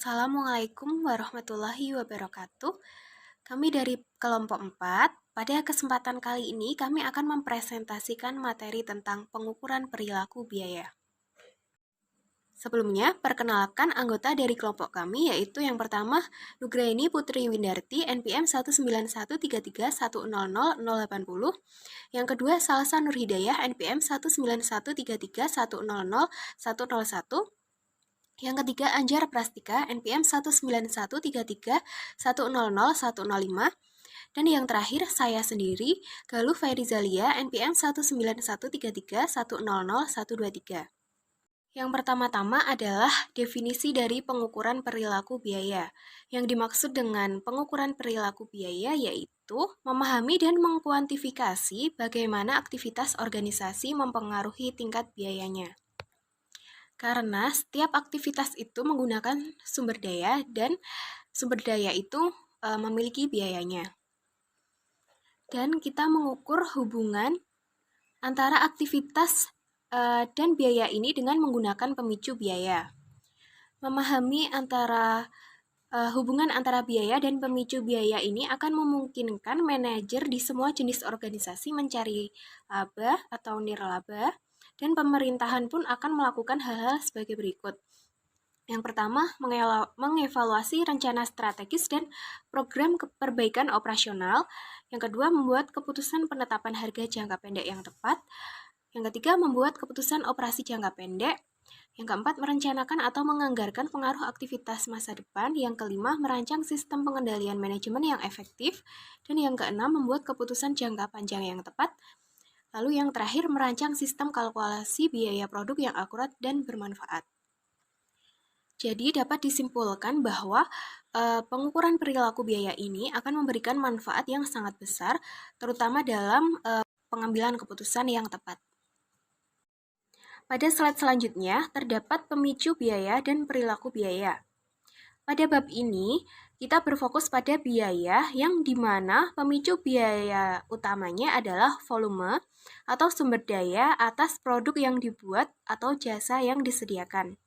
Assalamualaikum warahmatullahi wabarakatuh. Kami dari kelompok 4. Pada kesempatan kali ini kami akan mempresentasikan materi tentang pengukuran perilaku biaya. Sebelumnya, perkenalkan anggota dari kelompok kami, yaitu yang pertama Nugraini Putri Windarti, NPM 19133100080. Yang kedua Salsa Nurhidayah, NPM 19133100101. Yang ketiga Anjar Prastika, NPM 19133100105. Dan yang terakhir saya sendiri, Galuh Fairizalia, NPM 19133100123. Yang pertama-tama adalah definisi dari pengukuran perilaku biaya. Yang dimaksud dengan pengukuran perilaku biaya yaitu memahami dan mengkuantifikasi bagaimana aktivitas organisasi mempengaruhi tingkat biayanya. Karena setiap aktivitas itu menggunakan sumber daya dan sumber daya itu memiliki biayanya. Dan kita mengukur hubungan antara aktivitas dan biaya ini dengan menggunakan pemicu biaya. Memahami hubungan antara biaya dan pemicu biaya ini akan memungkinkan manajer di semua jenis organisasi mencari laba atau nirlaba, dan pemerintahan pun akan melakukan hal-hal sebagai berikut. Yang pertama, mengevaluasi rencana strategis dan program perbaikan operasional. Yang kedua, membuat keputusan penetapan harga jangka pendek yang tepat. Yang ketiga, membuat keputusan operasi jangka pendek. Yang keempat, merencanakan atau menganggarkan pengaruh aktivitas masa depan. Yang kelima, merancang sistem pengendalian manajemen yang efektif. Dan yang keenam, membuat keputusan jangka panjang yang tepat. Lalu yang terakhir, merancang sistem kalkulasi biaya produk yang akurat dan bermanfaat. Jadi dapat disimpulkan bahwa pengukuran perilaku biaya ini akan memberikan manfaat yang sangat besar, terutama dalam pengambilan keputusan yang tepat. Pada slide selanjutnya, terdapat pemicu biaya dan perilaku biaya. Pada bab ini, kita berfokus pada biaya yang dimana pemicu biaya utamanya adalah volume atau sumber daya atas produk yang dibuat atau jasa yang disediakan.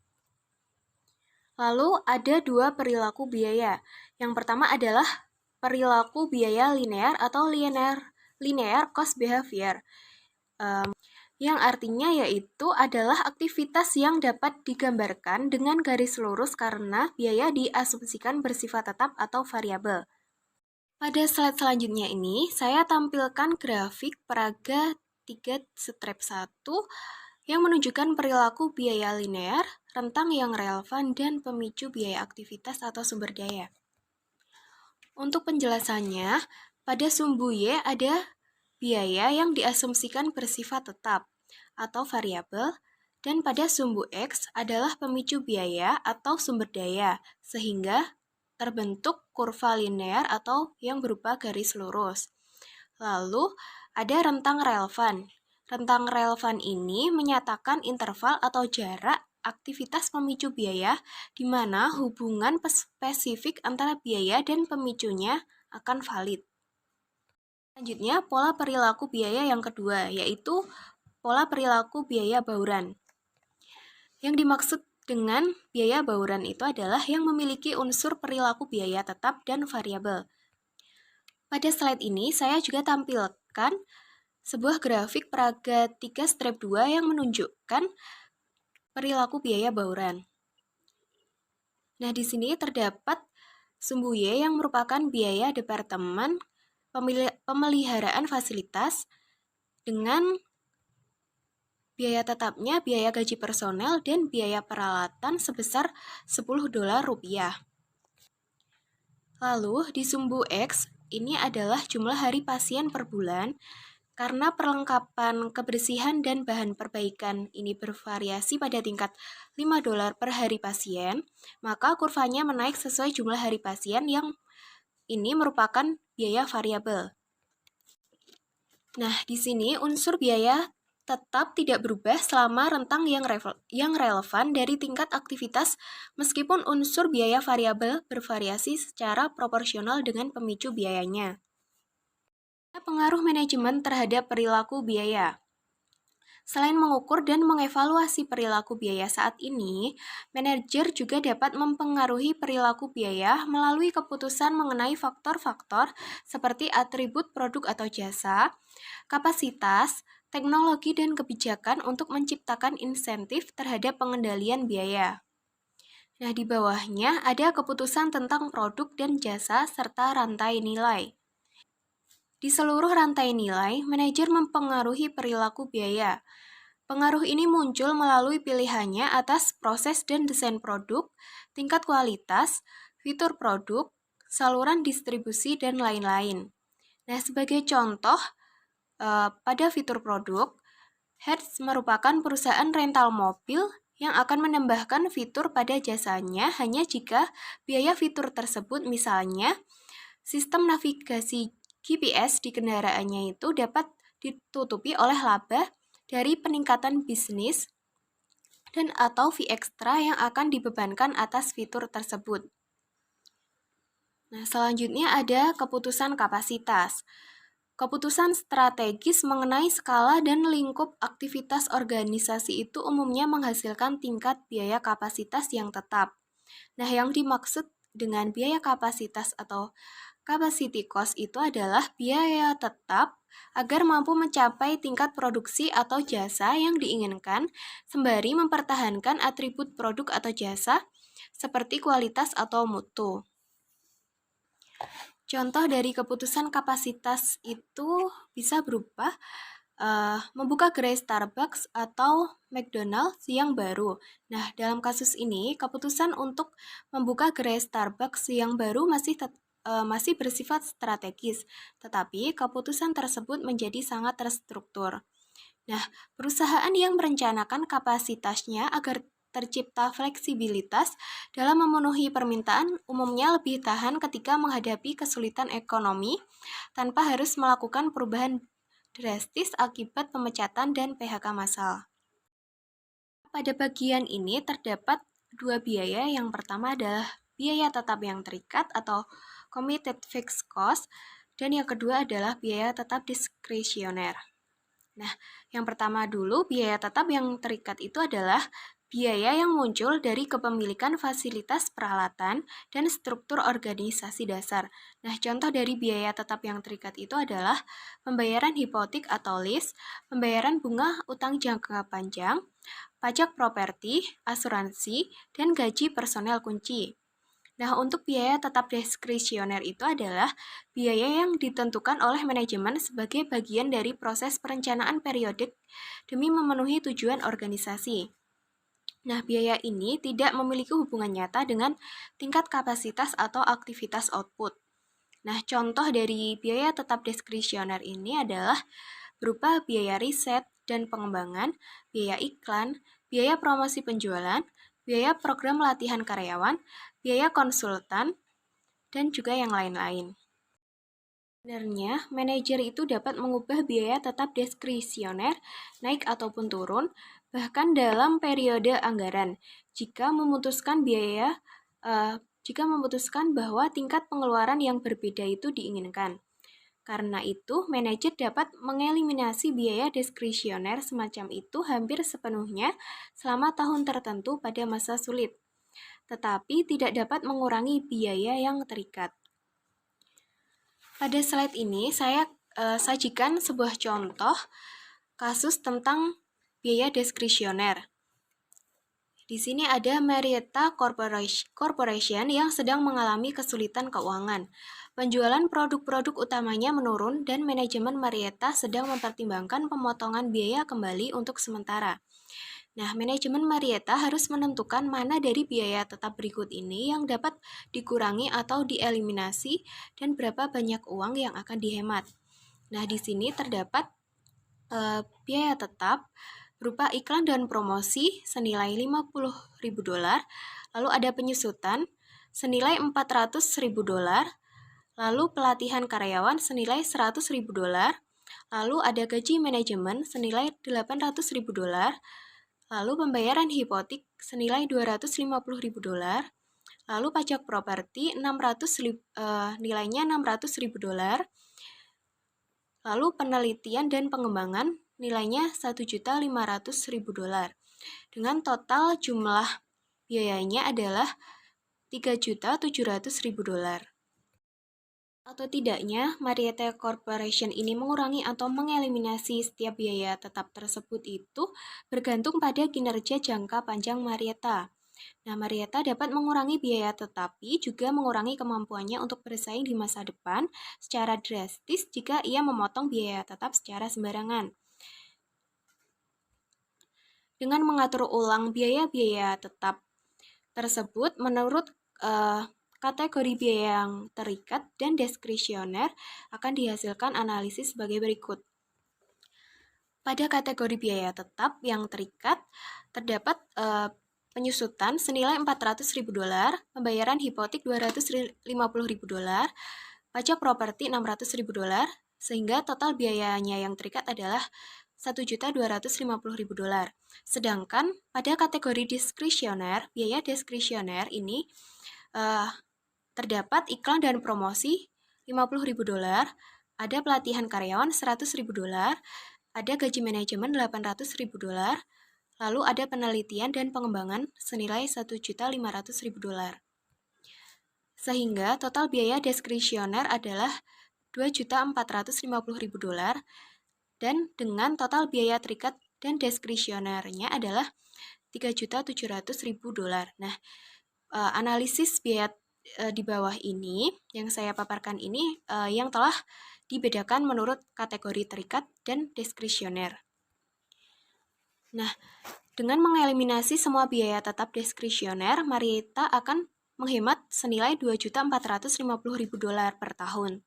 Lalu ada dua perilaku biaya. Yang pertama adalah perilaku biaya linear atau linear cost behavior. Yang artinya yaitu adalah aktivitas yang dapat digambarkan dengan garis lurus karena biaya diasumsikan bersifat tetap atau variabel. Pada slide selanjutnya ini, saya tampilkan grafik peraga 3 strip 1 yang menunjukkan perilaku biaya linear, rentang yang relevan, dan pemicu biaya aktivitas atau sumber daya. Untuk penjelasannya, pada sumbu Y ada biaya yang diasumsikan bersifat tetap atau variabel, dan pada sumbu X adalah pemicu biaya atau sumber daya, sehingga terbentuk kurva linear atau yang berupa garis lurus. Lalu ada rentang relevan. Rentang relevan ini menyatakan interval atau jarak aktivitas pemicu biaya di mana hubungan spesifik antara biaya dan pemicunya akan valid. Selanjutnya, pola perilaku biaya yang kedua, yaitu pola perilaku biaya bauran. Yang dimaksud dengan biaya bauran itu adalah yang memiliki unsur perilaku biaya tetap dan variabel. Pada slide ini, saya juga tampilkan sebuah grafik peraga 3 strip 2 yang menunjukkan perilaku biaya bauran. Nah, di sini terdapat sumbu Y yang merupakan biaya departemen pemeliharaan fasilitas dengan biaya tetapnya biaya gaji personel dan biaya peralatan sebesar $10. Lalu di sumbu X ini adalah jumlah hari pasien per bulan. Karena perlengkapan kebersihan dan bahan perbaikan ini bervariasi pada tingkat $5 per hari pasien, maka kurvanya menaik sesuai jumlah hari pasien yang ini merupakan biaya variabel. Nah, di sini unsur biaya tetap tidak berubah selama rentang yang relevan dari tingkat aktivitas meskipun unsur biaya variabel bervariasi secara proporsional dengan pemicu biayanya. Pengaruh manajemen terhadap perilaku biaya. Selain mengukur dan mengevaluasi perilaku biaya saat ini, manajer juga dapat mempengaruhi perilaku biaya melalui keputusan mengenai faktor-faktor seperti atribut produk atau jasa, kapasitas, teknologi, dan kebijakan untuk menciptakan insentif terhadap pengendalian biaya. Nah, di bawahnya ada keputusan tentang produk dan jasa serta rantai nilai. Di seluruh rantai nilai, manajer mempengaruhi perilaku biaya. Pengaruh ini muncul melalui pilihannya atas proses dan desain produk, tingkat kualitas, fitur produk, saluran distribusi, dan lain-lain. Nah, sebagai contoh, pada fitur produk, Hertz merupakan perusahaan rental mobil yang akan menambahkan fitur pada jasanya hanya jika biaya fitur tersebut, misalnya sistem navigasi GPS di kendaraannya itu dapat ditutupi oleh laba dari peningkatan bisnis dan atau fee ekstra yang akan dibebankan atas fitur tersebut. Nah, selanjutnya ada keputusan kapasitas. Keputusan strategis mengenai skala dan lingkup aktivitas organisasi itu umumnya menghasilkan tingkat biaya kapasitas yang tetap. Nah, yang dimaksud dengan biaya kapasitas atau capacity cost itu adalah biaya tetap agar mampu mencapai tingkat produksi atau jasa yang diinginkan, sembari mempertahankan atribut produk atau jasa seperti kualitas atau mutu. Contoh dari keputusan kapasitas itu bisa berupa membuka gerai Starbucks atau McDonald's yang baru. Nah, dalam kasus ini, keputusan untuk membuka gerai Starbucks yang baru masih bersifat strategis, tetapi keputusan tersebut menjadi sangat terstruktur. Nah, perusahaan yang merencanakan kapasitasnya agar tercipta fleksibilitas dalam memenuhi permintaan umumnya lebih tahan ketika menghadapi kesulitan ekonomi tanpa harus melakukan perubahan drastis akibat pemecatan dan PHK massal. Pada bagian ini terdapat dua biaya. Yang pertama adalah biaya tetap yang terikat atau committed fixed cost, dan yang kedua adalah biaya tetap diskresioner. Nah, yang pertama dulu, biaya tetap yang terikat itu adalah biaya yang muncul dari kepemilikan fasilitas peralatan dan struktur organisasi dasar. Nah, contoh dari biaya tetap yang terikat itu adalah pembayaran hipotek atau lease, pembayaran bunga utang jangka panjang, pajak properti, asuransi, dan gaji personel kunci. Nah, untuk biaya tetap diskresioner itu adalah biaya yang ditentukan oleh manajemen sebagai bagian dari proses perencanaan periodik demi memenuhi tujuan organisasi. Nah, biaya ini tidak memiliki hubungan nyata dengan tingkat kapasitas atau aktivitas output. Nah, contoh dari biaya tetap diskresioner ini adalah berupa biaya riset dan pengembangan, biaya iklan, biaya promosi penjualan, biaya program latihan karyawan, biaya konsultan, dan juga yang lain-lain. Sebenarnya, manajer itu dapat mengubah biaya tetap diskresioner naik ataupun turun, bahkan dalam periode anggaran, jika memutuskan bahwa tingkat pengeluaran yang berbeda itu diinginkan. Karena itu, manajer dapat mengeliminasi biaya diskresioner semacam itu hampir sepenuhnya selama tahun tertentu pada masa sulit, tetapi tidak dapat mengurangi biaya yang terikat. Pada slide ini, saya sajikan sebuah contoh kasus tentang biaya diskresioner. Di sini ada Marietta Corporation yang sedang mengalami kesulitan keuangan. Penjualan produk-produk utamanya menurun dan manajemen Marietta sedang mempertimbangkan pemotongan biaya kembali untuk sementara. Nah, manajemen Marietta harus menentukan mana dari biaya tetap berikut ini yang dapat dikurangi atau dieliminasi dan berapa banyak uang yang akan dihemat. Nah, di sini terdapat biaya tetap berupa iklan dan promosi senilai $50.000, lalu ada penyusutan senilai $400.000, lalu pelatihan karyawan senilai $100.000, lalu ada gaji manajemen senilai $800.000, lalu pembayaran hipotek senilai $250.000, lalu pajak properti nilainya $600.000, lalu penelitian dan pengembangan nilainya $1.500.000 dengan total jumlah biayanya adalah $3.700.000. Atau tidaknya, Marietta Corporation ini mengurangi atau mengeliminasi setiap biaya tetap tersebut itu bergantung pada kinerja jangka panjang Marietta. Nah, Marietta dapat mengurangi biaya tetapi juga mengurangi kemampuannya untuk bersaing di masa depan secara drastis jika ia memotong biaya tetap secara sembarangan. Dengan mengatur ulang biaya-biaya tetap tersebut menurut kategori biaya yang terikat dan diskresioner akan dihasilkan analisis sebagai berikut. Pada kategori biaya tetap yang terikat, terdapat penyusutan senilai $400.000, pembayaran hipotek $250.000, pajak properti $600.000, sehingga total biayanya yang terikat adalah $1.250.000. Sedangkan pada kategori diskresioner, biaya diskresioner ini terdapat iklan dan promosi $50.000, ada pelatihan karyawan $100.000, ada gaji manajemen $800.000, lalu ada penelitian dan pengembangan senilai $1.500.000. Sehingga total biaya diskresioner adalah $2.450.000 dan dengan total biaya terikat dan diskresionernya adalah $3.700.000. Nah, analisis biaya di bawah ini yang saya paparkan ini yang telah dibedakan menurut kategori terikat dan diskresioner. Nah, dengan mengeliminasi semua biaya tetap diskresioner, Marietta akan menghemat senilai $2.450.000 per tahun.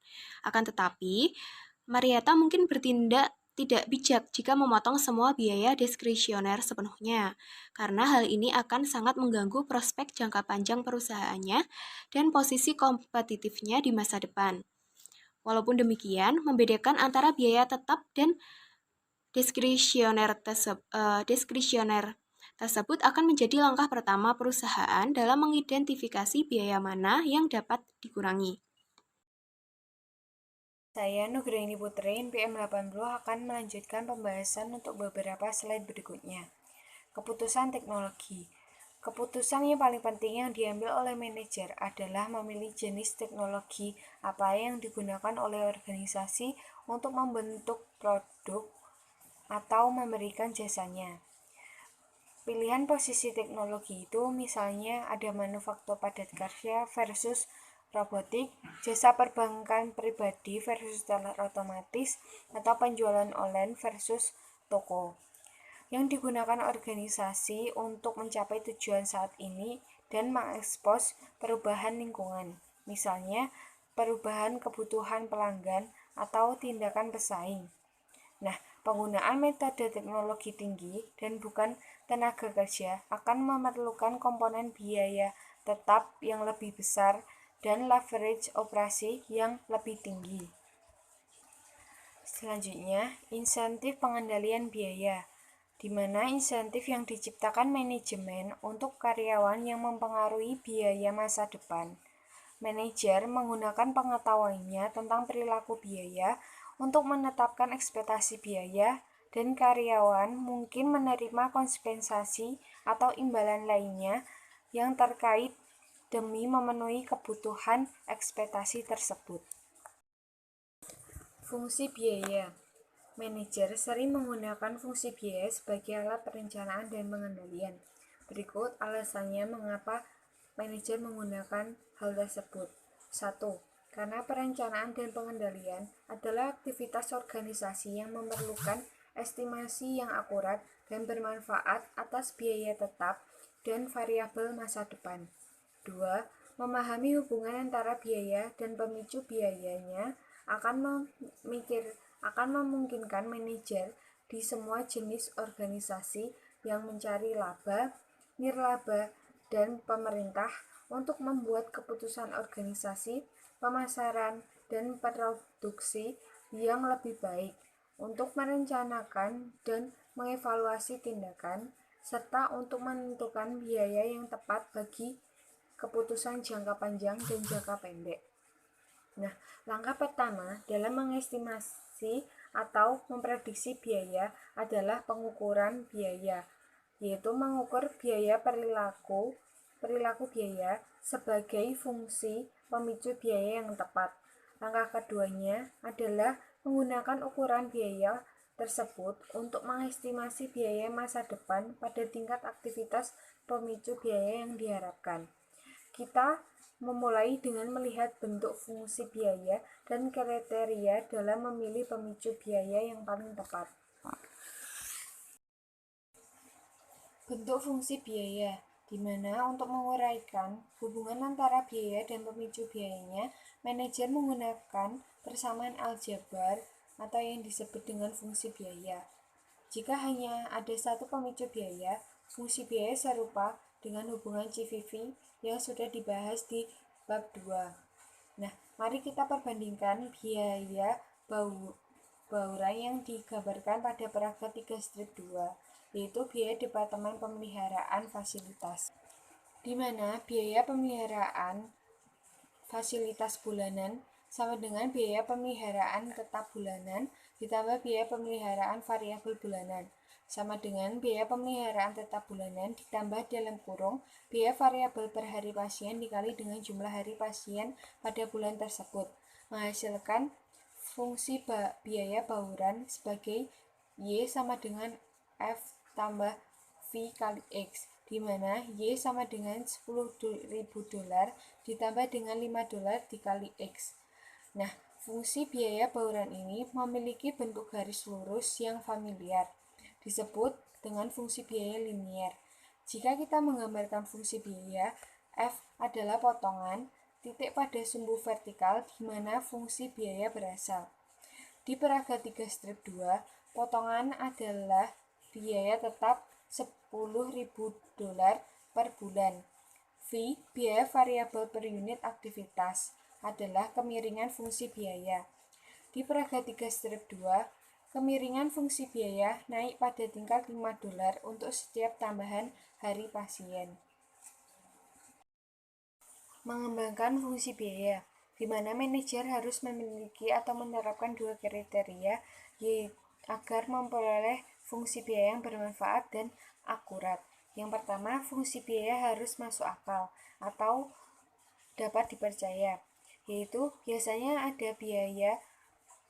Akan tetapi, Marietta mungkin bertindak tidak bijak jika memotong semua biaya diskresioner sepenuhnya, karena hal ini akan sangat mengganggu prospek jangka panjang perusahaannya dan posisi kompetitifnya di masa depan. Walaupun demikian, membedakan antara biaya tetap dan diskresioner tersebut akan menjadi langkah pertama perusahaan dalam mengidentifikasi biaya mana yang dapat dikurangi. Saya Nugraini Putri, NPM 80 akan melanjutkan pembahasan untuk beberapa slide berikutnya. Keputusan teknologi. Keputusan yang paling penting yang diambil oleh manajer adalah memilih jenis teknologi apa yang digunakan oleh organisasi untuk membentuk produk atau memberikan jasanya. Pilihan posisi teknologi itu misalnya ada manufaktur padat karya versus robotik, jasa perbankan pribadi versus teller otomatis, atau penjualan online versus toko. Yang digunakan organisasi untuk mencapai tujuan saat ini dan mengekspos perubahan lingkungan, misalnya perubahan kebutuhan pelanggan atau tindakan pesaing. Nah, penggunaan metode teknologi tinggi dan bukan tenaga kerja akan memerlukan komponen biaya tetap yang lebih besar dan leverage operasi yang lebih tinggi. Selanjutnya, insentif pengendalian biaya, di mana insentif yang diciptakan manajemen untuk karyawan yang mempengaruhi biaya masa depan. Manajer menggunakan pengetahuannya tentang perilaku biaya untuk menetapkan ekspektasi biaya, dan karyawan mungkin menerima kompensasi atau imbalan lainnya yang terkait demi memenuhi kebutuhan ekspektasi tersebut. Fungsi biaya. Manajer sering menggunakan fungsi biaya sebagai alat perencanaan dan pengendalian. Berikut alasannya mengapa manajer menggunakan hal tersebut. 1. Karena perencanaan dan pengendalian adalah aktivitas organisasi yang memerlukan estimasi yang akurat dan bermanfaat atas biaya tetap dan variabel masa depan. 2. Memahami hubungan antara biaya dan pemicu biayanya akan memungkinkan manajer di semua jenis organisasi yang mencari laba, nirlaba, dan pemerintah untuk membuat keputusan organisasi, pemasaran, dan produksi yang lebih baik, untuk merencanakan dan mengevaluasi tindakan, serta untuk menentukan biaya yang tepat bagi keputusan jangka panjang dan jangka pendek. Nah, langkah pertama dalam mengestimasi atau memprediksi biaya adalah pengukuran biaya, yaitu mengukur biaya perilaku biaya sebagai fungsi pemicu biaya yang tepat. Langkah keduanya adalah menggunakan ukuran biaya tersebut untuk mengestimasi biaya masa depan pada tingkat aktivitas pemicu biaya yang diharapkan. Kita memulai dengan melihat bentuk fungsi biaya dan kriteria dalam memilih pemicu biaya yang paling tepat. Bentuk fungsi biaya, di mana untuk menguraikan hubungan antara biaya dan pemicu biayanya, manajer menggunakan persamaan aljabar atau yang disebut dengan fungsi biaya. Jika hanya ada satu pemicu biaya, fungsi biaya serupa dengan hubungan CVV yang sudah dibahas di bab 2. Nah, mari kita perbandingkan biaya bauran yang digambarkan pada paragraf 3-2, yaitu biaya Departemen Pemeliharaan Fasilitas, di mana biaya pemeliharaan fasilitas bulanan sama dengan biaya pemeliharaan tetap bulanan ditambah biaya pemeliharaan variabel bulanan sama dengan biaya pemeliharaan tetap bulanan ditambah dalam kurung biaya variabel per hari pasien dikali dengan jumlah hari pasien pada bulan tersebut, menghasilkan fungsi biaya bauran sebagai Y sama dengan F tambah V kali X, di mana Y sama dengan $10.000 ditambah dengan $5 dikali X. Nah, fungsi biaya bauran ini memiliki bentuk garis lurus yang familiar, disebut dengan fungsi biaya linier. Jika kita menggambarkan fungsi biaya, F adalah potongan titik pada sumbu vertikal di mana fungsi biaya berasal. Di paragraf 3-2, potongan adalah biaya tetap $10.000 per bulan. V, biaya variabel per unit aktivitas, adalah kemiringan fungsi biaya. Di paragraf 3-2, kemiringan fungsi biaya naik pada tingkat $5 untuk setiap tambahan hari pasien. Mengembangkan fungsi biaya, di mana manajer harus memiliki atau menerapkan dua kriteria agar memperoleh fungsi biaya yang bermanfaat dan akurat. Yang pertama, fungsi biaya harus masuk akal atau dapat dipercaya, yaitu biasanya ada biaya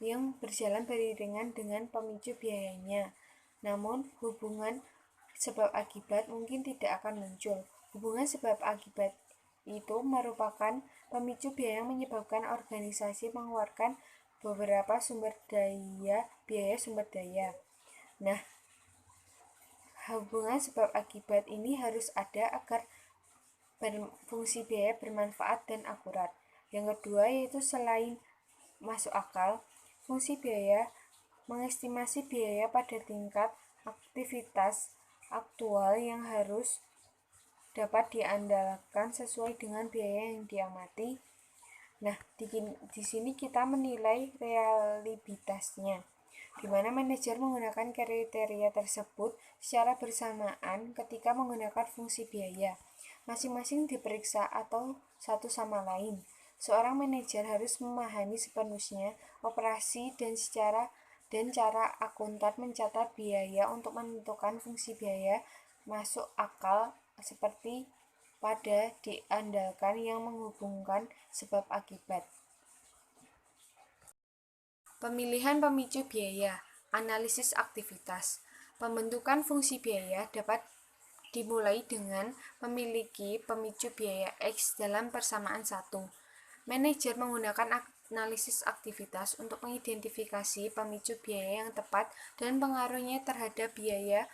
yang berjalan beriringan dengan pemicu biayanya. Namun, hubungan sebab akibat mungkin tidak akan muncul. Hubungan sebab akibat itu merupakan pemicu biaya yang menyebabkan organisasi mengeluarkan beberapa biaya sumber daya. Nah, hubungan sebab akibat ini harus ada agar fungsi biaya bermanfaat dan akurat. Yang kedua yaitu selain masuk akal, fungsi biaya mengestimasi biaya pada tingkat aktivitas aktual yang harus dapat diandalkan sesuai dengan biaya yang diamati. Nah, di sini kita menilai realibilitasnya, di mana manajer menggunakan kriteria tersebut secara bersamaan ketika menggunakan fungsi biaya. Masing-masing diperiksa atau satu sama lain. Seorang manajer harus memahami sepenuhnya operasi dan cara akuntan mencatat biaya untuk menentukan fungsi biaya masuk akal seperti pada diandalkan yang menghubungkan sebab akibat. Pemilihan pemicu biaya, analisis aktivitas. Pembentukan fungsi biaya dapat dimulai dengan memiliki pemicu biaya X dalam persamaan 1. Manajer menggunakan analisis aktivitas untuk mengidentifikasi pemicu biaya yang tepat dan pengaruhnya terhadap biaya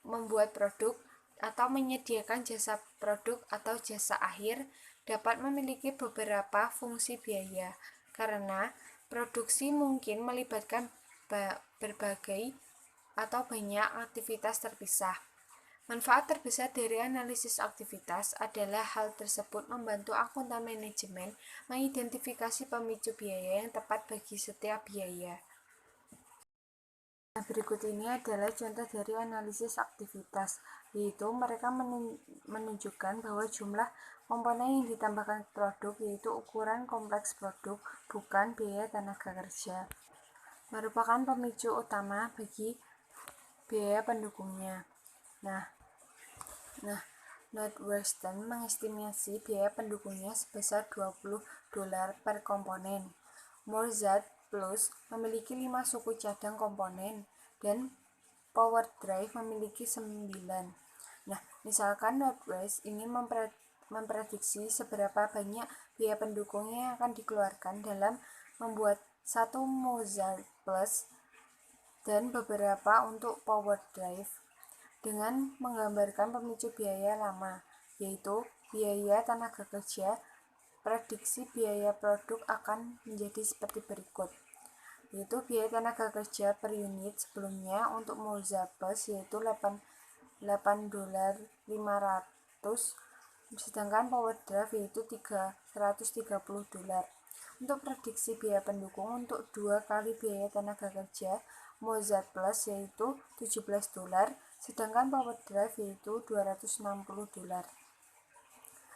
membuat produk atau menyediakan jasa produk atau jasa akhir dapat memiliki beberapa fungsi biaya karena produksi mungkin melibatkan berbagai atau banyak aktivitas terpisah. Manfaat terbesar dari analisis aktivitas adalah hal tersebut membantu akuntan manajemen mengidentifikasi pemicu biaya yang tepat bagi setiap biaya. Nah, berikut ini adalah contoh dari analisis aktivitas, yaitu mereka menunjukkan bahwa jumlah komponen yang ditambahkan produk yaitu ukuran kompleks produk, bukan biaya tenaga kerja. merupakan pemicu utama bagi biaya pendukungnya. Nah, Northwestern mengestimasi biaya pendukungnya sebesar $20 per komponen. Mozart Plus memiliki 5 suku cadang komponen dan PowerDrive memiliki 9. Nah, misalkan Northwest ingin memprediksi seberapa banyak biaya pendukungnya yang akan dikeluarkan dalam membuat satu Mozart Plus dan beberapa untuk PowerDrive dengan menggambarkan pemicu biaya lama, yaitu biaya tenaga kerja. Prediksi biaya produk akan menjadi seperti berikut, yaitu biaya tenaga kerja per unit sebelumnya untuk Mozart Plus yaitu $8.500, sedangkan PowerDrive yaitu $330. Untuk prediksi biaya pendukung untuk 2 kali biaya tenaga kerja Mozart Plus yaitu $17, sedangkan PowerDrive yaitu $260.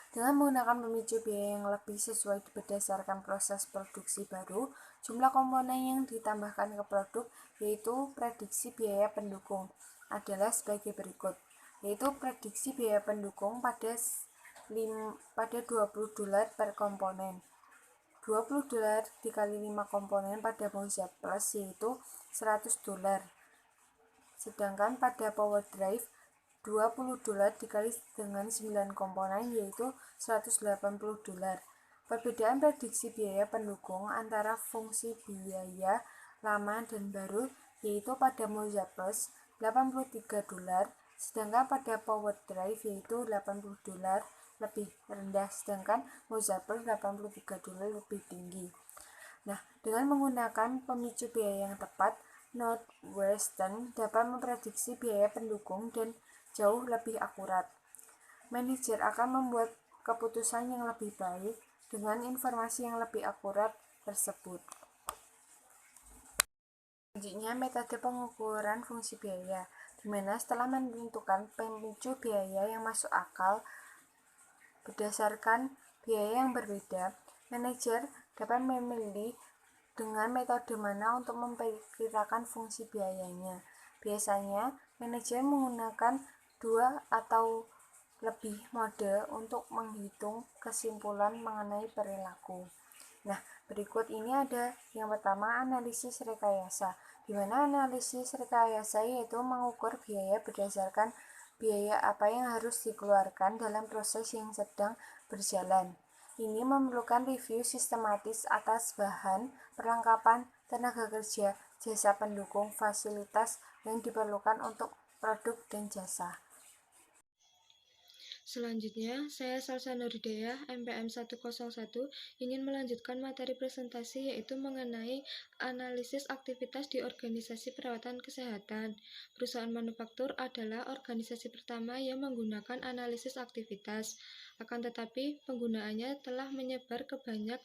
Dengan menggunakan pemicu biaya yang lebih sesuai berdasarkan proses produksi baru, jumlah komponen yang ditambahkan ke produk, yaitu prediksi biaya pendukung, adalah sebagai berikut, yaitu prediksi biaya pendukung pada $20 per komponen. $20 dikali 5 komponen pada Mozart Plus yaitu $100. Sedangkan pada PowerDrive $20 dikali dengan 9 komponen yaitu $180. Perbedaan prediksi biaya pendukung antara fungsi biaya lama dan baru yaitu pada Mozart Plus $83, sedangkan pada PowerDrive yaitu $80 lebih rendah, sedangkan Mozart Plus $83 lebih tinggi. Nah, dengan menggunakan pemicu biaya yang tepat, Northwestern dapat memprediksi biaya pendukung dan jauh lebih akurat. Manajer akan membuat keputusan yang lebih baik dengan informasi yang lebih akurat tersebut. Selanjutnya, metode pengukuran fungsi biaya, di mana setelah menentukan pemicu biaya yang masuk akal berdasarkan biaya yang berbeda, manajer dapat memilih dengan metode mana untuk memperkirakan fungsi biayanya. Biasanya, manajer menggunakan 2 atau lebih mode untuk menghitung kesimpulan mengenai perilaku. Nah, berikut ini ada yang pertama, analisis rekayasa, di mana analisis rekayasa yaitu mengukur biaya berdasarkan biaya apa yang harus dikeluarkan dalam proses yang sedang berjalan. Ini memerlukan review sistematis atas bahan, perlengkapan, tenaga kerja, jasa pendukung, fasilitas yang diperlukan untuk produk dan jasa. Selanjutnya, saya Salsa Nurdaya, MPM 101, ingin melanjutkan materi presentasi yaitu mengenai analisis aktivitas di organisasi perawatan kesehatan. Perusahaan manufaktur adalah organisasi pertama yang menggunakan analisis aktivitas. Akan tetapi, penggunaannya telah menyebar ke banyak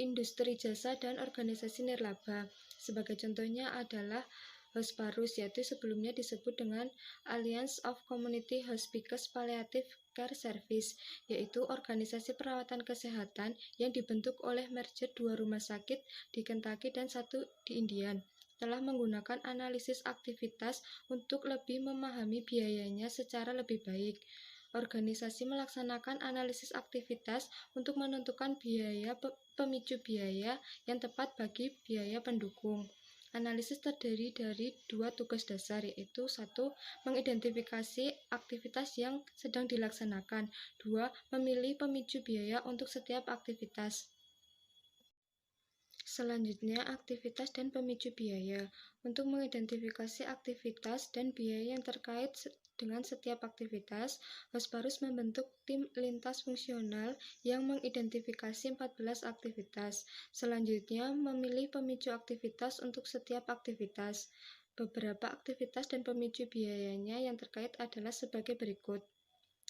industri jasa dan organisasi nirlaba. Sebagai contohnya adalah Hospice, yaitu sebelumnya disebut dengan Alliance of Community Hospice Palliative Care Service, yaitu organisasi perawatan kesehatan yang dibentuk oleh merger 2 rumah sakit di Kentucky dan 1 di Indiana. Telah menggunakan analisis aktivitas untuk lebih memahami biayanya secara lebih baik. Organisasi melaksanakan analisis aktivitas untuk menentukan biaya pemicu biaya yang tepat bagi biaya pendukung. Analisis terdiri dari 2 tugas dasar, yaitu 1. Mengidentifikasi aktivitas yang sedang dilaksanakan. 2. Memilih pemicu biaya untuk setiap aktivitas. Selanjutnya, aktivitas dan pemicu biaya. Untuk mengidentifikasi aktivitas dan biaya yang terkait dengan setiap aktivitas, Hospice membentuk tim lintas fungsional yang mengidentifikasi 14 aktivitas. Selanjutnya, memilih pemicu aktivitas untuk setiap aktivitas. Beberapa aktivitas dan pemicu biayanya yang terkait adalah sebagai berikut.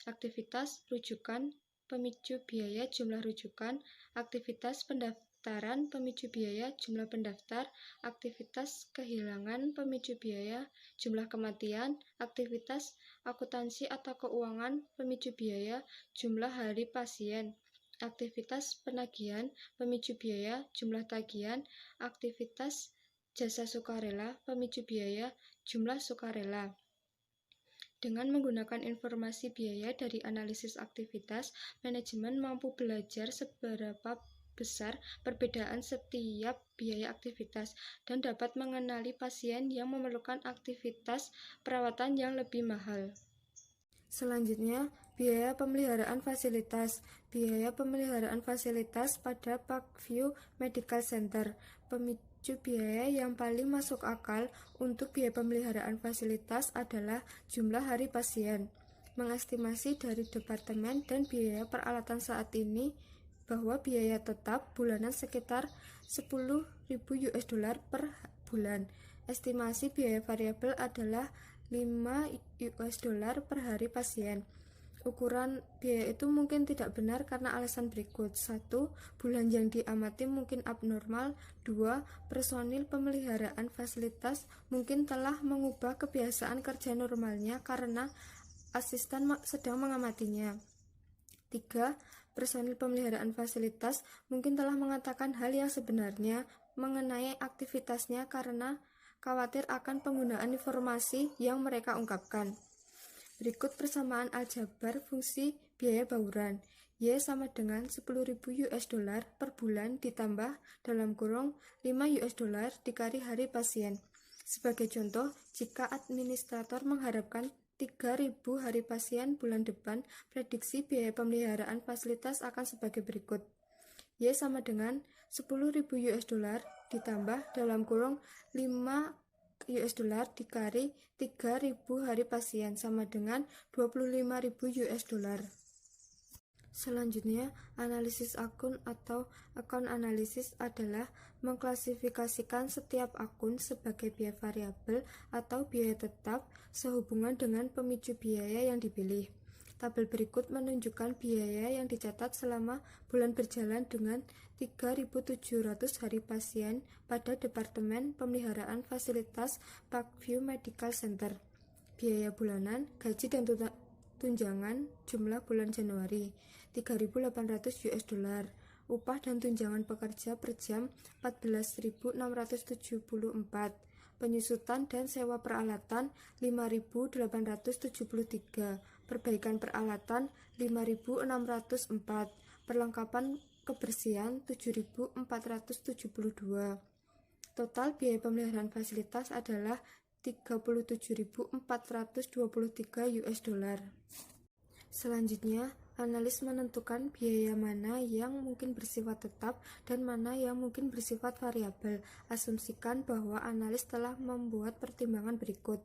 Aktivitas rujukan, pemicu biaya jumlah rujukan, aktivitas pendaftaran, pemicu biaya jumlah pendaftar, aktivitas kehilangan, pemicu biaya jumlah kematian, aktivitas akuntansi atau keuangan, pemicu biaya jumlah hari pasien, aktivitas penagihan, pemicu biaya jumlah tagihan, aktivitas jasa sukarela, pemicu biaya, jumlah sukarela. Dengan menggunakan informasi biaya dari analisis aktivitas, manajemen mampu belajar seberapa besar perbedaan setiap biaya aktivitas dan dapat mengenali pasien yang memerlukan aktivitas perawatan yang lebih mahal. Selanjutnya, biaya pemeliharaan fasilitas. Biaya pemeliharaan fasilitas pada Parkview Medical Center. Pemicu biaya yang paling masuk akal untuk biaya pemeliharaan fasilitas adalah jumlah hari pasien. Mengestimasi dari departemen dan biaya peralatan saat ini bahwa biaya tetap bulanan sekitar 10.000 US dollar per bulan. Estimasi biaya variabel adalah 5 US dollar per hari pasien. Ukuran biaya itu mungkin tidak benar karena alasan berikut. 1. Bulan yang diamati mungkin abnormal. 2. Personil pemeliharaan fasilitas mungkin telah mengubah kebiasaan kerja normalnya karena asisten sedang mengamatinya. 3. Personil pemeliharaan fasilitas mungkin telah mengatakan hal yang sebenarnya mengenai aktivitasnya karena khawatir akan penggunaan informasi yang mereka ungkapkan. Berikut persamaan aljabar fungsi biaya bauran. Y sama dengan 10.000 US dollar per bulan ditambah dalam kurung 5 US dollar dikali hari pasien. Sebagai contoh, jika administrator mengharapkan 3.000 hari pasien bulan depan, prediksi biaya pemeliharaan fasilitas akan sebagai berikut. Y sama dengan 10.000 US dollar ditambah dalam kurung 5 US dollar dikali 3.000 hari pasien sama dengan 25.000 US dollar. Selanjutnya, analisis akun atau account analysis adalah mengklasifikasikan setiap akun sebagai biaya variabel atau biaya tetap sehubungan dengan pemicu biaya yang dipilih. Tabel berikut menunjukkan biaya yang dicatat selama bulan berjalan dengan 3.700 hari pasien pada Departemen Pemeliharaan Fasilitas Parkview Medical Center. Biaya bulanan, gaji dan tunjangan jumlah bulan Januari 3.800 US dollar. Upah dan tunjangan pekerja per jam 14.674. Penyusutan dan sewa peralatan 5.873. Perbaikan peralatan 5.604. Perlengkapan kebersihan 7.472. Total biaya pemeliharaan fasilitas adalah 37.423 US dollar. Selanjutnya, analis menentukan biaya mana yang mungkin bersifat tetap dan mana yang mungkin bersifat variabel. Asumsikan bahwa analis telah membuat pertimbangan berikut.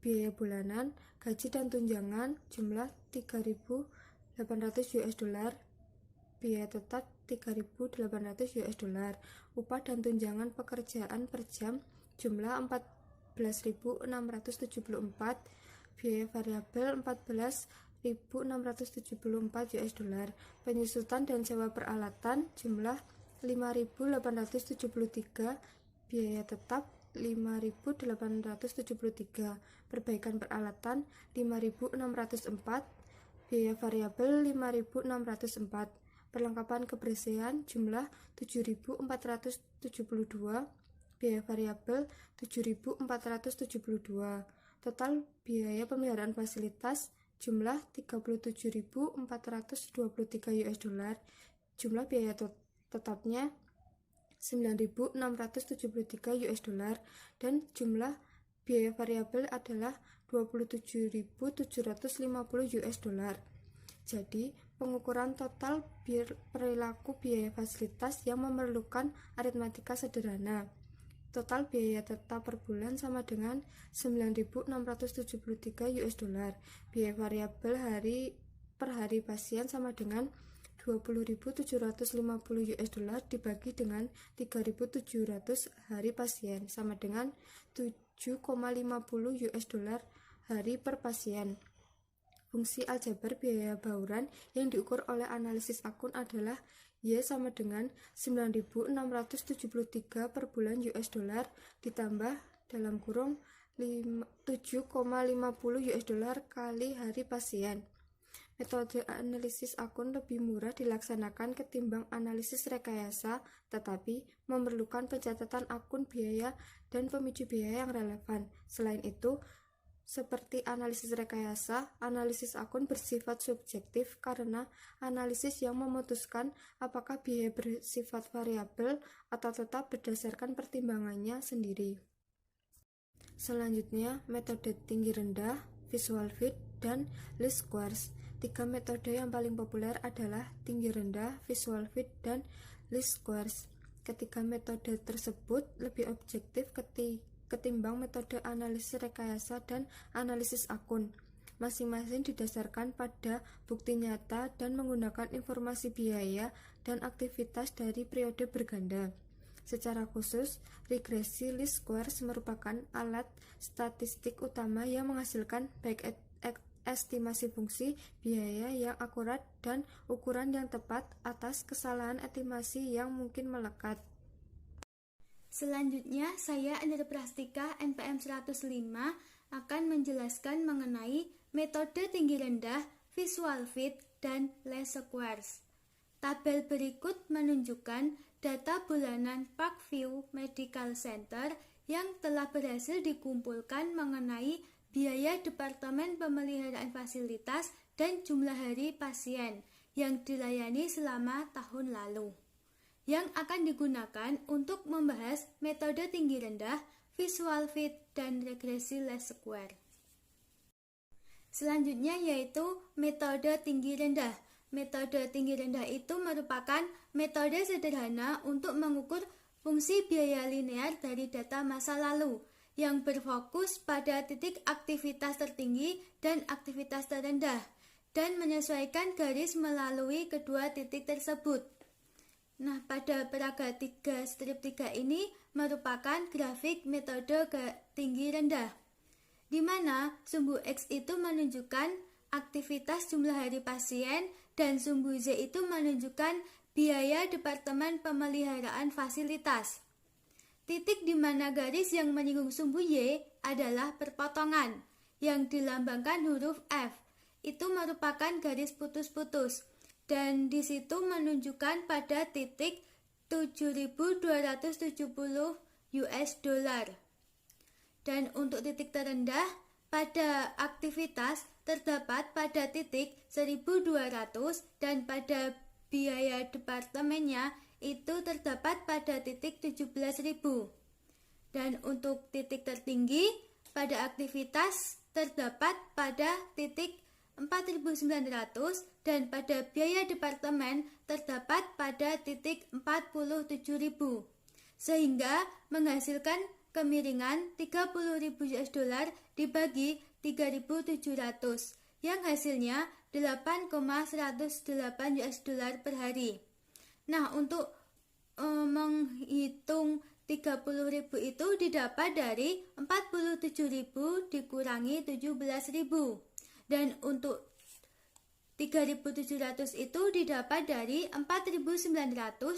Biaya bulanan, gaji dan tunjangan jumlah 3.800 US dollar. Biaya tetap 3.800 US dollar. Upah dan tunjangan pekerjaan per jam jumlah 14.674. Biaya variabel 14.674 US dollar. Penyusutan dan sewa peralatan jumlah 5.873. Biaya tetap 5.873. Perbaikan peralatan 5.604. Biaya variabel 5.604. Perlengkapan kebersihan jumlah 7.472. Biaya variabel 7.472. Total biaya pemeliharaan fasilitas jumlah 37.423 US dollar. Jumlah biaya tetapnya 9.673 US dollar dan jumlah biaya variabel adalah 27.750 US dollar. Jadi, pengukuran total perilaku biaya fasilitas yang memerlukan aritmatika sederhana. Total biaya tetap per bulan sama dengan 9.673 US dollar. Biaya variabel per hari pasien sama dengan 20.750 US dollar dibagi dengan 3.700 hari pasien sama dengan 7,50 US dollar hari per pasien. Fungsi aljabar biaya bauran yang diukur oleh analisis akun adalah Y sama dengan 9.673 per bulan US dollar ditambah dalam kurung 7,50 US dollar kali hari pasien. Metode analisis akun lebih murah dilaksanakan ketimbang analisis rekayasa, tetapi memerlukan pencatatan akun biaya dan pemicu biaya yang relevan. Selain itu, seperti analisis rekayasa, analisis akun bersifat subjektif karena analisis yang memutuskan apakah biaya bersifat variabel atau tetap berdasarkan pertimbangannya sendiri. Selanjutnya, metode tinggi rendah, visual fit, dan least squares. 3 metode yang paling populer adalah tinggi rendah, visual fit, dan least squares. Ketiga metode tersebut lebih objektif ketimbang metode analisis rekayasa dan analisis akun. Masing-masing didasarkan pada bukti nyata dan menggunakan informasi biaya dan aktivitas dari periode berganda. Secara khusus, regresi least squares merupakan alat statistik utama yang menghasilkan baik estimasi fungsi biaya yang akurat dan ukuran yang tepat atas kesalahan estimasi yang mungkin melekat. Selanjutnya, saya Andrea Prastika NPM 105 akan menjelaskan mengenai metode tinggi rendah, visual fit, dan least squares. Tabel berikut menunjukkan data bulanan Parkview Medical Center yang telah berhasil dikumpulkan mengenai biaya Departemen Pemeliharaan Fasilitas dan jumlah hari pasien yang dilayani selama tahun lalu, yang akan digunakan untuk membahas metode tinggi rendah, visual fit, dan regresi least square. Selanjutnya yaitu metode tinggi rendah. Metode tinggi rendah itu merupakan metode sederhana untuk mengukur fungsi biaya linear dari data masa lalu yang berfokus pada titik aktivitas tertinggi dan aktivitas terendah dan menyesuaikan garis melalui kedua titik tersebut. Nah, pada peraga 3 strip 3 ini merupakan grafik metode tinggi rendah, di mana sumbu X itu menunjukkan aktivitas jumlah hari pasien dan sumbu Z itu menunjukkan biaya Departemen Pemeliharaan Fasilitas. Titik di mana garis yang menyinggung sumbu Y adalah perpotongan yang dilambangkan huruf F. Itu merupakan garis putus-putus dan di situ menunjukkan pada titik 7.270 US dollar. Dan untuk titik terendah pada aktivitas terdapat pada titik 1.200 dan pada biaya departemennya itu terdapat pada titik 17.000. Dan untuk titik tertinggi pada aktivitas terdapat pada titik 4.900 dan pada biaya departemen terdapat pada titik 47.000. Sehingga menghasilkan kemiringan 30.000 US dollar dibagi 3.700 yang hasilnya 8,108 US dollar per hari. Nah, untuk menghitung 30.000 itu didapat dari 47.000 dikurangi 17.000. Dan untuk 3.700 itu didapat dari 4.900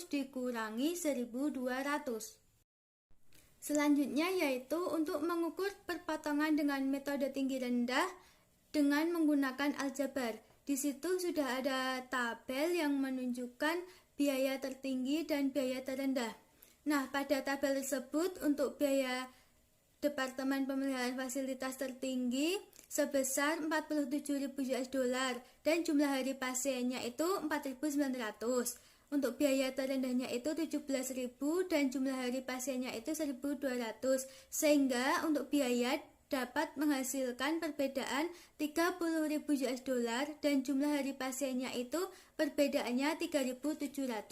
dikurangi 1.200. Selanjutnya yaitu untuk mengukur perpotongan dengan metode tinggi rendah dengan menggunakan aljabar. Di situ sudah ada tabel yang menunjukkan biaya tertinggi dan biaya terendah. Nah, pada tabel tersebut untuk biaya Departemen Pemeliharaan Fasilitas tertinggi sebesar 47.000 US dollar dan jumlah hari pasiennya itu 4.900. Untuk biaya terendahnya itu 17.000 dan jumlah hari pasiennya itu 1.200. Sehingga untuk biaya dapat menghasilkan perbedaan 30.000 US dollar dan jumlah hari pasiennya itu perbedaannya 3.700.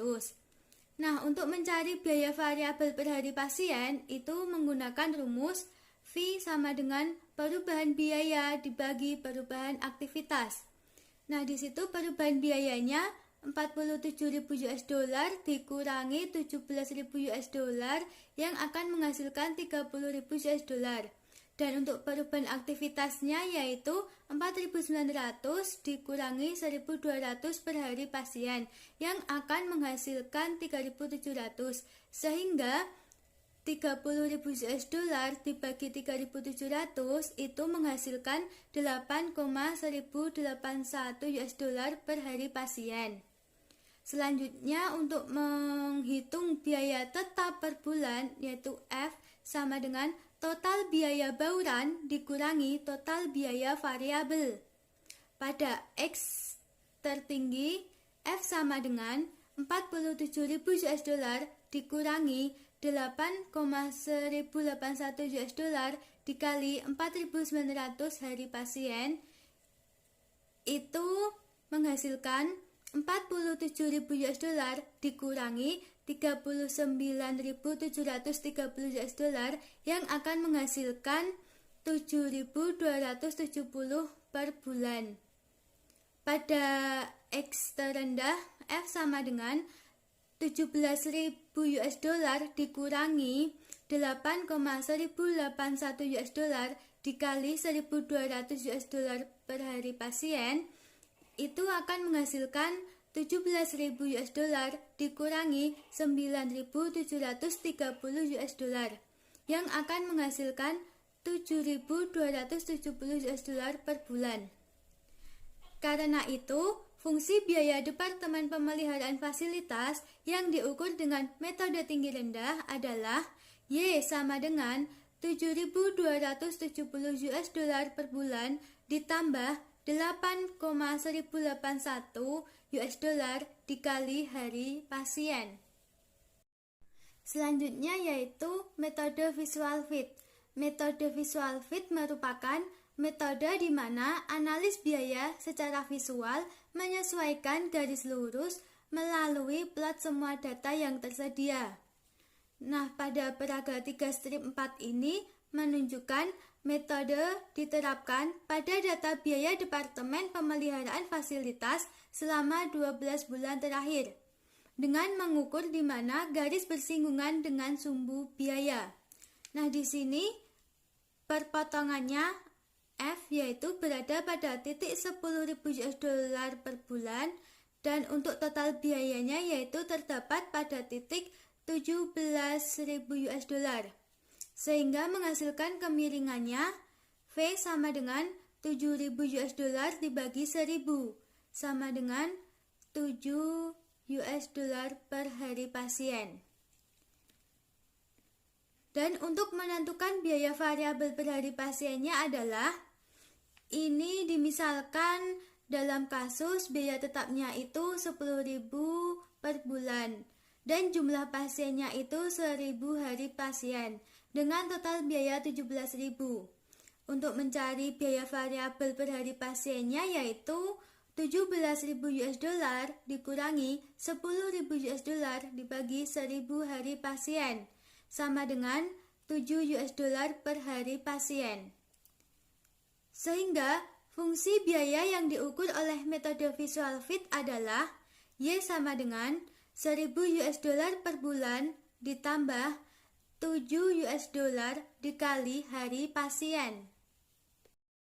Nah, untuk mencari biaya variabel per hari pasien itu menggunakan rumus V sama dengan perubahan biaya dibagi perubahan aktivitas. Nah, di situ perubahan biayanya 47.000 US dollar dikurangi 17.000 US dollar yang akan menghasilkan 30.000 US dollar. Dan untuk perubahan aktivitasnya yaitu 4.900 dikurangi 1.200 per hari pasien yang akan menghasilkan 3.700. Sehingga 30.000 US dollar dibagi 3.700 itu menghasilkan 8,1081 US dollar per hari pasien. Selanjutnya untuk menghitung biaya tetap per bulan yaitu F sama dengan total biaya bauran dikurangi total biaya variabel. Pada X tertinggi F sama dengan 47.000 US dollar dikurangi 8,1081 US dollar dikali 4.900 hari pasien itu menghasilkan 47.000 US dollar dikurangi 39.730 US dollar yang akan menghasilkan 7.270 per bulan. Pada X terendah F sama dengan 17.000 US dollar dikurangi 8,1081 US dollar dikali 1.200 US dollar per hari pasien itu akan menghasilkan 17.000 US dollar dikurangi 9.730 US dollar yang akan menghasilkan 7.270 US dollar per bulan. Karena itu, fungsi biaya Departemen Pemeliharaan Fasilitas yang diukur dengan metode tinggi rendah adalah Y sama dengan 7.270 US dollar per bulan ditambah 8,1081 US dollar dikali hari pasien. Selanjutnya yaitu metode visual fit. Metode visual fit merupakan metode di mana analis biaya secara visual menyesuaikan garis lurus melalui plot semua data yang tersedia. Nah, pada peraga 3 strip 4 ini menunjukkan metode diterapkan pada data biaya Departemen Pemeliharaan Fasilitas selama 12 bulan terakhir dengan mengukur di mana garis bersinggungan dengan sumbu biaya. Nah, di sini perpotongannya F yaitu berada pada titik 10.000 US dollar per bulan dan untuk total biayanya yaitu terdapat pada titik 17.000 US dollar sehingga menghasilkan kemiringannya V sama dengan 7.000 US dollar dibagi 1.000 sama dengan 7 US dollar per hari pasien. Dan untuk menentukan biaya variabel per hari pasiennya adalah ini dimisalkan dalam kasus biaya tetapnya itu 10.000 per bulan dan jumlah pasiennya itu 1.000 hari pasien dengan total biaya 17.000. Untuk mencari biaya variabel per hari pasiennya yaitu 17.000 US dollar dikurangi 10.000 US dollar dibagi 1.000 hari pasien sama dengan 7 US dollar per hari pasien. Sehingga fungsi biaya yang diukur oleh metode visual fit adalah Y sama dengan 1.000 US dollar per bulan ditambah 7 US dollar dikali hari pasien.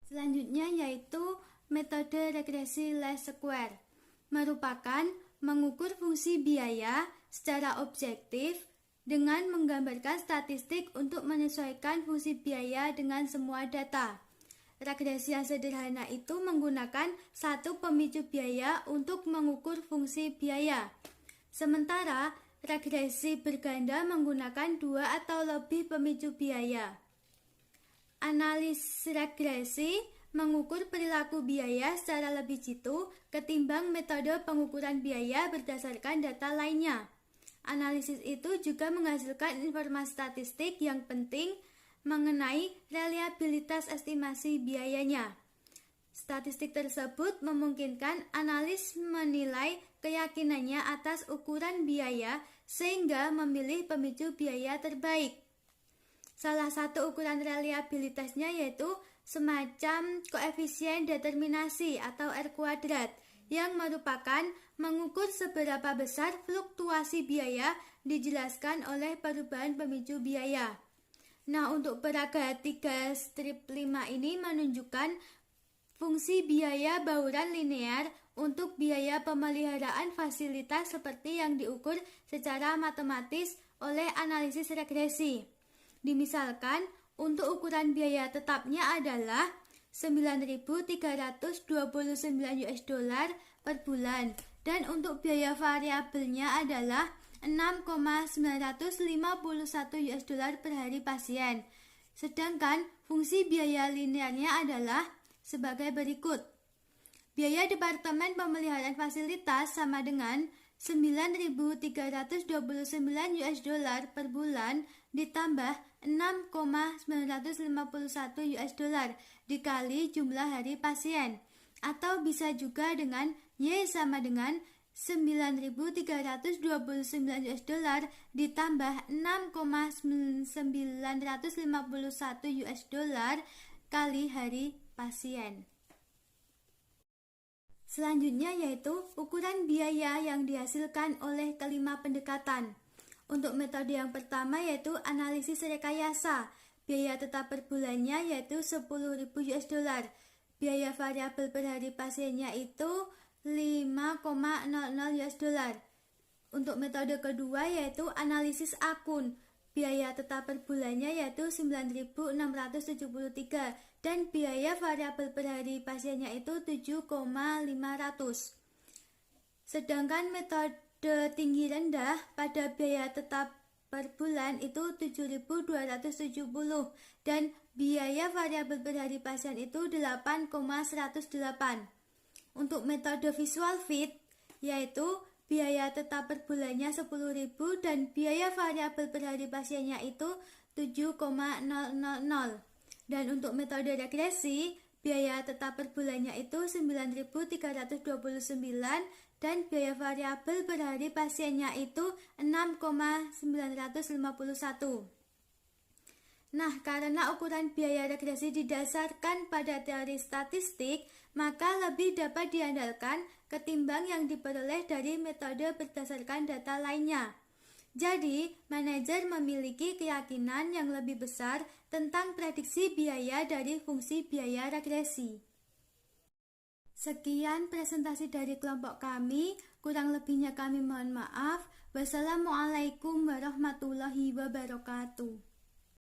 Selanjutnya yaitu metode regresi least square, merupakan mengukur fungsi biaya secara objektif dengan menggambarkan statistik untuk menyesuaikan fungsi biaya dengan semua data. Regresi yang sederhana itu menggunakan satu pemicu biaya untuk mengukur fungsi biaya. Sementara regresi berganda menggunakan 2 atau lebih pemicu biaya. Analis regresi mengukur perilaku biaya secara lebih jitu ketimbang metode pengukuran biaya berdasarkan data lainnya. Analisis itu juga menghasilkan informasi statistik yang penting mengenai reliabilitas estimasi biayanya. Statistik tersebut memungkinkan analis menilai keyakinannya atas ukuran biaya sehingga memilih pemicu biaya terbaik. Salah satu ukuran reliabilitasnya yaitu semacam koefisien determinasi atau R kuadrat yang merupakan mengukur seberapa besar fluktuasi biaya dijelaskan oleh perubahan pemicu biaya. Nah, untuk peraga 3 strip 5 ini menunjukkan fungsi biaya bauran linear untuk biaya pemeliharaan fasilitas seperti yang diukur secara matematis oleh analisis regresi. Dimisalkan, untuk ukuran biaya tetapnya adalah 9.329 US dollar per bulan dan untuk biaya variabelnya adalah 6,951 US dollar per hari pasien. Sedangkan fungsi biaya linearnya adalah sebagai berikut. Biaya Departemen Pemeliharaan Fasilitas sama dengan 9.329 US dollar per bulan ditambah 6,951 US dollar dikali jumlah hari pasien, atau bisa juga dengan Y sama dengan 9.329 US dollar ditambah 6,951 US dollar kali hari pasien. Selanjutnya yaitu ukuran biaya yang dihasilkan oleh kelima pendekatan. Untuk metode yang pertama yaitu analisis rekayasa. Biaya tetap per bulannya yaitu 10.000 US dollar. Biaya variabel per hari pasiennya itu 5,00 US dollar. Untuk metode kedua yaitu analisis akun. Biaya tetap per bulannya yaitu 9.673 dan biaya variabel per hari pasiennya itu 7,500. Sedangkan metode tinggi rendah pada biaya tetap per bulan itu 7.270 dan biaya variabel per hari pasien itu 8,108. Untuk metode visual fit yaitu biaya tetap per bulannya 10.000 dan biaya variabel per hari pasiennya itu 7,000. Dan untuk metode regresi, biaya tetap per bulannya itu 9.329 dan biaya variabel per hari pasiennya itu 6,951. Nah, karena ukuran biaya regresi didasarkan pada teori statistik, maka lebih dapat diandalkan ketimbang yang diperoleh dari metode berdasarkan data lainnya. Jadi, manajer memiliki keyakinan yang lebih besar tentang prediksi biaya dari fungsi biaya regresi. Sekian presentasi dari kelompok kami, kurang lebihnya kami mohon maaf. Wassalamualaikum warahmatullahi wabarakatuh.